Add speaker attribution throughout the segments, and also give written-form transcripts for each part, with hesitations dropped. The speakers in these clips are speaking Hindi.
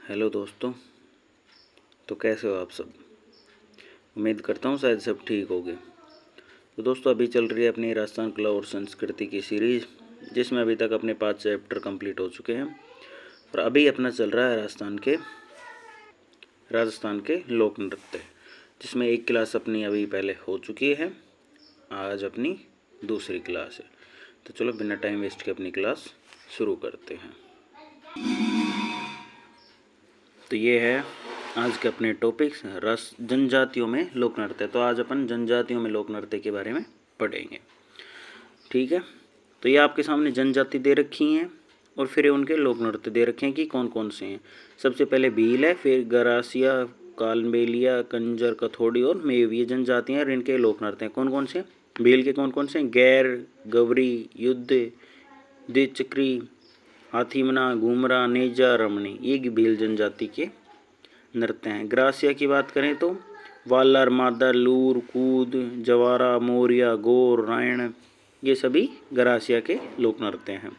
Speaker 1: हेलो दोस्तों। तो कैसे हो आप सब? उम्मीद करता हूँ शायद सब ठीक होगे। तो दोस्तों अभी चल रही है अपनी राजस्थान कला और संस्कृति की सीरीज़, जिसमें अभी तक अपने 5 चैप्टर कंप्लीट हो चुके हैं और अभी अपना चल रहा है राजस्थान के लोक नृत्य, जिसमें एक क्लास अपनी अभी पहले हो चुकी है। आज अपनी दूसरी क्लास है। तो चलो बिना टाइम वेस्ट के अपनी क्लास शुरू करते हैं। तो ये है आज के अपने टॉपिक्स जनजातियों में लोक नृत्य। तो आज अपन जनजातियों में लोक नृत्य के बारे में पढ़ेंगे, ठीक है। तो ये आपके सामने जनजाति दे रखी हैं और फिर उनके लोक नृत्य दे रखे हैं कि कौन कौन से हैं। सबसे पहले भील है, फिर गरासिया, कालबेलिया, कंजर, कथोड़ी और मेव, ये जनजातियाँ और इनके लोक नृत्य हैं। कौन कौन से? भील के कौन कौन से हैं? गैर, गवरी, युद्ध, द्विचक्री, हाथीमना, घूमरा, नेजा, रमणी, ये भील जनजाति के नृत्य हैं। ग्रासिया की बात करें तो वालर, मादर, लूर, कूद, जवारा, मोरिया, गोर, रायण, ये सभी ग्रासिया के लोक नृत्य हैं।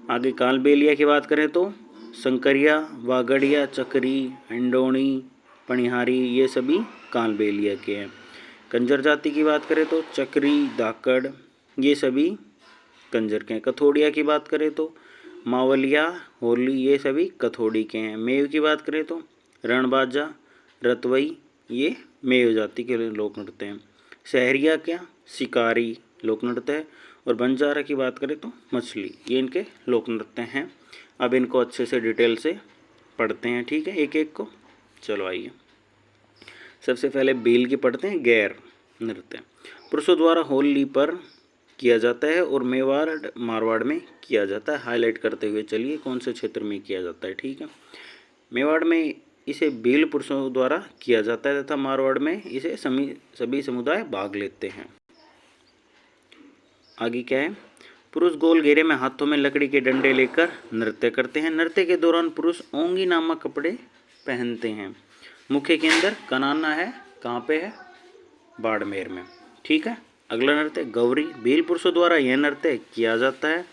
Speaker 1: आगे कालबेलिया की बात करें तो संकरिया, वागड़िया, चकरी, हिंडोणी, पणिहारी, ये सभी कालबेलिया के हैं। कंजर जाति की बात करें तो चकरी, धाकड़, ये सभी कंजर के हैं। कथोड़िया की बात करें तो मावलिया, होली, ये सभी कथोड़ी के हैं। मेव की बात करें तो रणबाजा, रतवई, ये मेव जाति के लोक नृत्य हैं। शहरिया क्या? शिकारी लोक नृत्य है। और बंजारा की बात करें तो मछली, ये इनके लोक नृत्य हैं। अब इनको अच्छे से डिटेल से पढ़ते हैं, ठीक है, एक एक को। चलो आइए, सबसे पहले भील की पढ़ते हैं। गैर नृत्य पुरुषों द्वारा होली पर किया जाता है और मेवाड़ मारवाड़ में किया जाता है। हाईलाइट करते हुए चलिए कौन से क्षेत्र में किया जाता है, ठीक है। मेवाड़ में इसे भील पुरुषों द्वारा किया जाता है तथा मारवाड़ में इसे सभी समुदाय भाग लेते हैं। आगे क्या है? पुरुष गोल घेरे में हाथों में लकड़ी के डंडे लेकर नृत्य करते हैं। नृत्य के दौरान पुरुष ओंगी नामक कपड़े पहनते हैं। मुख्य केंद्र कनाना है, कहाँ पे है? बाड़मेर में, ठीक है। अगला नृत्य गौरी, भील पुरुषों द्वारा यह नृत्य किया जाता है।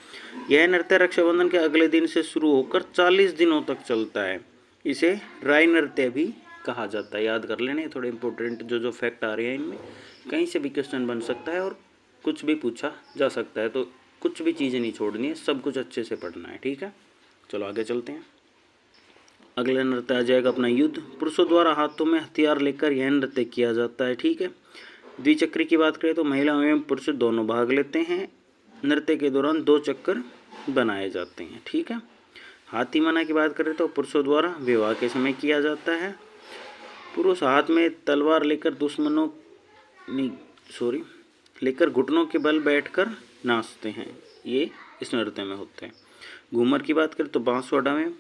Speaker 1: यह नृत्य रक्षाबंधन के अगले दिन से शुरू होकर 40 दिनों तक चलता है। इसे राय नृत्य भी कहा जाता है। याद कर लेने थोड़े इंपॉर्टेंट जो फैक्ट आ रहे हैं, इनमें कहीं से भी क्वेश्चन बन सकता है और कुछ भी पूछा जा सकता है, तो कुछ भी चीज़ें नहीं छोड़नी है, सब कुछ अच्छे से पढ़ना है, ठीक है। चलो आगे चलते हैं। अगला नृत्य आ जाएगा अपना युद्ध। पुरुषों द्वारा हाथों में हथियार लेकर यह नृत्य किया जाता है, ठीक है। द्विचक्री की बात करें तो महिला एवं पुरुष दोनों भाग लेते हैं। नृत्य के दौरान 2 चक्कर बनाए जाते हैं, ठीक है। हाथीमना की बात करें तो पुरुषों द्वारा विवाह के समय किया जाता है। पुरुष हाथ में तलवार लेकर घुटनों के बल बैठकर नाचते हैं, ये इस नृत्य में होते हैं। घूमर की बात करें तो बांसवाड़ा में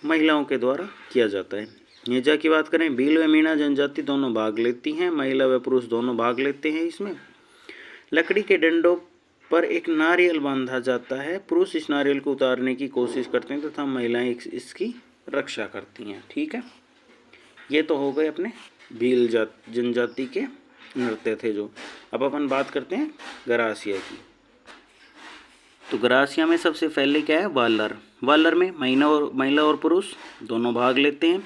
Speaker 1: महिलाओं के द्वारा किया जाता है। नेजा की बात करें, भील व मीणा जनजाति दोनों भाग लेती हैं। महिला व पुरुष दोनों भाग लेते हैं इसमें। लकड़ी के डंडों पर एक नारियल बांधा जाता है। पुरुष इस नारियल को उतारने की कोशिश करते हैं तथा महिलाएं इसकी रक्षा करती हैं, ठीक है। ये तो हो गए अपने भील जनजाति के नृत्य थे जो। अब अपन बात करते हैं गरासिया की। तो गरासिया में सबसे पहले क्या है? वालर। वालर में महिला और पुरुष दोनों भाग लेते हैं।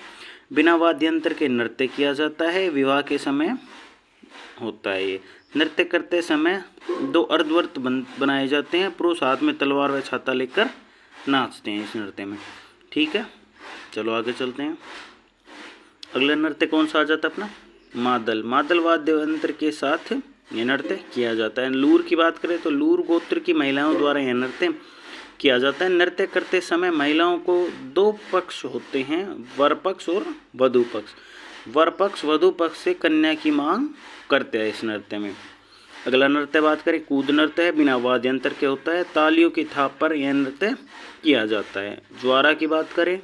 Speaker 1: बिना वाद्य यंत्र के नृत्य किया जाता है। विवाह के समय होता है ये। नृत्य करते समय 2 अर्धवृत्त बनाए जाते हैं। पुरुष हाथ में तलवार व छाता लेकर नाचते हैं इस नृत्य में, ठीक है। चलो आगे चलते हैं। अगला नृत्य कौन सा आ जाता है अपना? मादल। मादल वाद्य यंत्र के साथ यह नृत्य किया जाता है। लूर की बात करें तो लूर गोत्र की महिलाओं द्वारा यह नृत्य किया जाता है। नृत्य करते समय महिलाओं को 2 पक्ष होते हैं, वर पक्ष और वधू पक्ष। वर पक्ष वधू पक्ष से कन्या की मांग करते हैं इस नृत्य में। अगला नृत्य बात करें, कूद नृत्य है, बिना वाद्य यंत्र के होता है। तालियों की थाप पर यह नृत्य किया जाता है। ज्वारा की बात करें,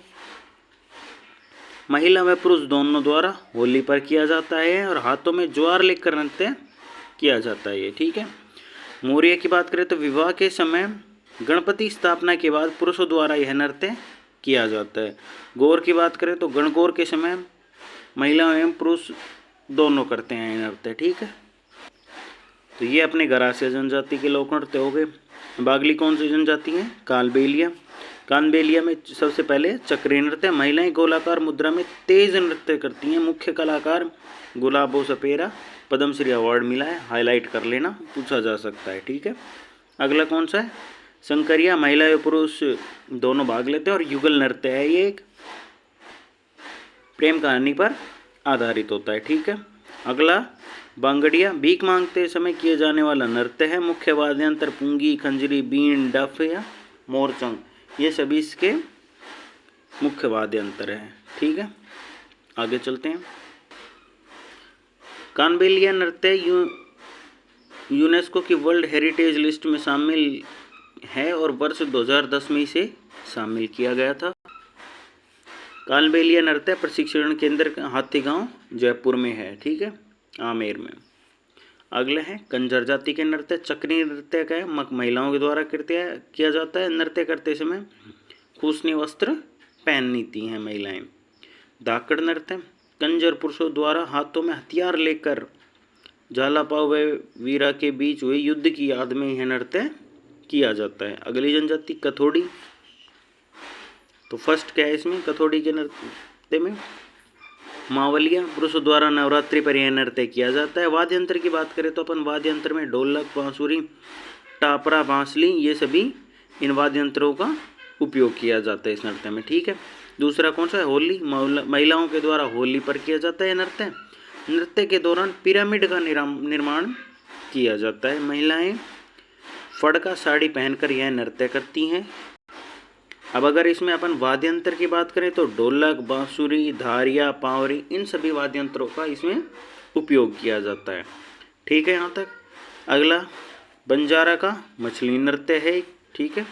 Speaker 1: महिला व पुरुष दोनों द्वारा होली पर किया जाता है और हाथों में ज्वार लेकर नृत्य किया जाता है ये, ठीक है। मोरिया की बात करें तो विवाह के समय गणपति स्थापना के बाद पुरुषों द्वारा यह नृत्य किया जाता है। गौर की बात करें तो गणगौर के समय महिला एवं पुरुष दोनों करते हैं यह नृत्य, ठीक है। तो ये अपने गरासिया जनजाति के लोक नृत्य हो गए। बागली कौन सी जनजाति है? कालबेलिया। कानबेलिया में सबसे पहले चक्रीय नृत्य, महिलाएं गोलाकार मुद्रा में तेज नृत्य करती हैं। मुख्य कलाकार गुलाबो सपेरा, पद्मश्री अवार्ड मिला है, हाईलाइट कर लेना, पूछा जा सकता है। ठीक है, अगला कौन सा है? शंकरिया, महिला और पुरुष दोनों भाग लेते हैं और युगल नृत्य है, ये एक प्रेम कहानी पर आधारित होता है। ठीक है, अगला बांगड़िया, भीख मांगते समय किए जाने वाला नृत्य है। मुख्य वाद्यंत्र पुंगी, खंजरी, बीन, डफ या मोरचंग, ये सभी इसके मुख्य वाद्यंत्र हैं। ठीक है, आगे चलते हैं। कानबेलिया नृत्य यूनेस्को की वर्ल्ड हेरिटेज लिस्ट में शामिल है और वर्ष 2010 में इसे शामिल किया गया था। कानबेलिया नृत्य प्रशिक्षण केंद्र हाथीगांव जयपुर में है। ठीक है, आमेर में। अगले हैं कंजर जाति के नृत्य। चक्रीय नृत्य का है, महिलाओं के द्वारा किया जाता है। नृत्य करते समय खूसनी वस्त्र पहनती हैं महिलाएं। धाकड़ नृत्य, कंजर पुरुषों द्वारा हाथों में हथियार लेकर झालापाव व वीरा के बीच हुए युद्ध की याद में यह नृत्य किया जाता है। अगली जनजाति कथोड़ी, तो फर्स्ट क्या है इसमें? कथोड़ी के नृत्य में मावलिया, पुरुषों द्वारा नवरात्रि पर यह नृत्य किया जाता है। वाद्य यंत्र की बात करें तो अपन वाद्य यंत्र में ढोलक, बांसुरी, टापरा, बांसली, ये सभी इन वाद्य यंत्रों का उपयोग किया जाता है इस नृत्य में। ठीक है, दूसरा कौन सा है? होली, महिलाओं के द्वारा होली पर किया जाता है नृत्य। नृत्य के दौरान पिरामिड का निर्माण किया जाता है। महिलाएं फड़का साड़ी पहनकर यह नृत्य करती हैं। अब अगर इसमें अपन वाद्य यंत्र की बात करें तो ढोलक, बांसुरी, धारिया, पावरी, इन सभी वाद्य यंत्रों का इसमें उपयोग किया जाता है। ठीक है, यहाँ तक। अगला बंजारा का मछली नृत्य है। ठीक है,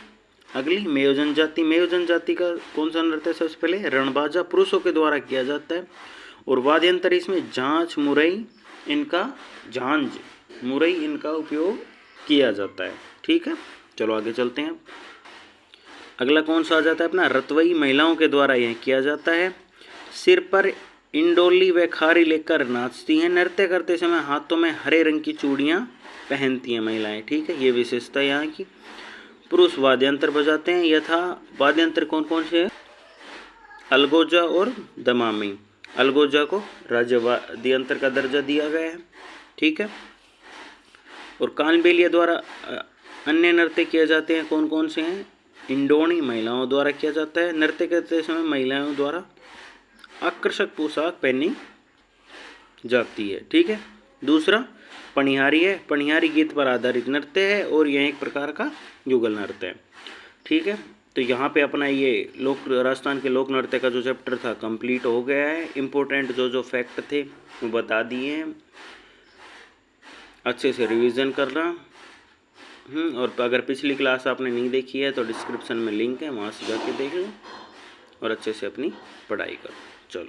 Speaker 1: अगली मेयो जनजाति। मेयो जनजाति का कौन सा नृत्य? सबसे पहले रणबाजा, पुरुषों के द्वारा किया जाता है और वाद्य यंत्र इसमें झांझ, मुरई, इनका उपयोग किया जाता है। ठीक है, चलो आगे चलते हैं। अगला कौन सा आ जाता है अपना? रतवई, महिलाओं के द्वारा यह किया जाता है। सिर पर इंडोली व खारी लेकर नाचती हैं। नृत्य करते समय हाथों में हरे रंग की चूड़ियाँ पहनती हैं महिलाएं। ठीक है, ये विशेषता यहाँ की। पुरुष वाद्यंत्र बजाते हैं। यथा वाद्यंत्र कौन कौन से हैं? अलगोजा और दमामी। अलगोजा को राज्य वाद्यंत्र का दर्जा दिया गया है। ठीक है, और कानबेलिया द्वारा अन्य नृत्य किए जाते हैं। कौन कौन से हैं? इंडोनी, महिलाओं द्वारा किया जाता है। नृत्य करते समय महिलाओं द्वारा आकर्षक पोशाक पहनी जाती है। ठीक है, दूसरा पनिहारी है। पनिहारी गीत पर आधारित नृत्य है और यह एक प्रकार का युगल नृत्य है। ठीक है, तो यहाँ पे अपना ये राजस्थान के लोक नृत्य का जो चैप्टर था कंप्लीट हो गया है। इम्पोर्टेंट जो फैक्ट थे वो बता दिए हैं। अच्छे से रिवीजन करना। और अगर पिछली क्लास आपने नहीं देखी है तो डिस्क्रिप्शन में लिंक है, वहाँ से जाके देख लो और अच्छे से अपनी पढ़ाई करो। चलो।